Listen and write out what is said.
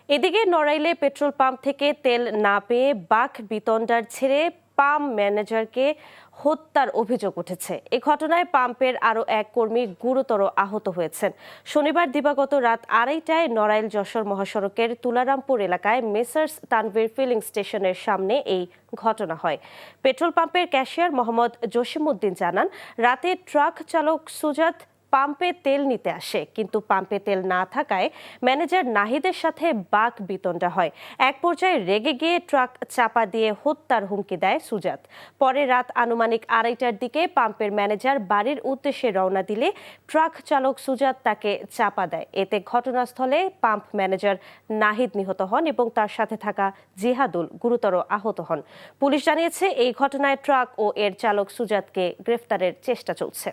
এদিকে নড়াইলে petrol pump থেকে তেল না পেয়ে বাক বিতণ্ডার ছেড়ে পাম্প ম্যানেজারকে হত্যার অভিযোগ উঠেছে। এ ঘটনায় পাম্পের আরও এক কর্মী গুরুতর আহত হয়েছেন। শনিবার দিবাগত রাত 2:30টায় নড়াইল যশোর মহাসড়কের তুলারামপুর এলাকায় মেসার্স তানভীর ফিলিং স্টেশনের সামনে এই ঘটনা হয়। পেট্রোল পাম্পের ক্যাশিয়ার মোহাম্মদ জসিমউদ্দিন জানান, রাতে ট্রাক চালক সুজাত পাম্পে তেল নিতে আসে, কিন্তু পাম্পে তেল না থাকায় ম্যানেজার নাহিদের সাথে বাক বিতণ্ডা হয়। এক পর্যায়ে রেগে গিয়ে ট্রাক চাপা দিয়ে হত্যার হুমকি দেয় সুজাত। পরে রাত আনুমানিক 2:30টার দিকে পাম্পের ম্যানেজার বাড়ির উদ্দেশ্যে রওনা দিলে ট্রাক চালক সুজাত তাকে চাপা দেয়। এতে ঘটনাস্থলে পাম্প ম্যানেজার নাহিদ নিহত হন এবং তার সাথে থাকা জিহাদুল গুরুতর আহত হন। পুলিশ জানিয়েছে, এই ঘটনায় ট্রাক ও এর চালক সুজাতকে গ্রেফতারের চেষ্টা চলছে।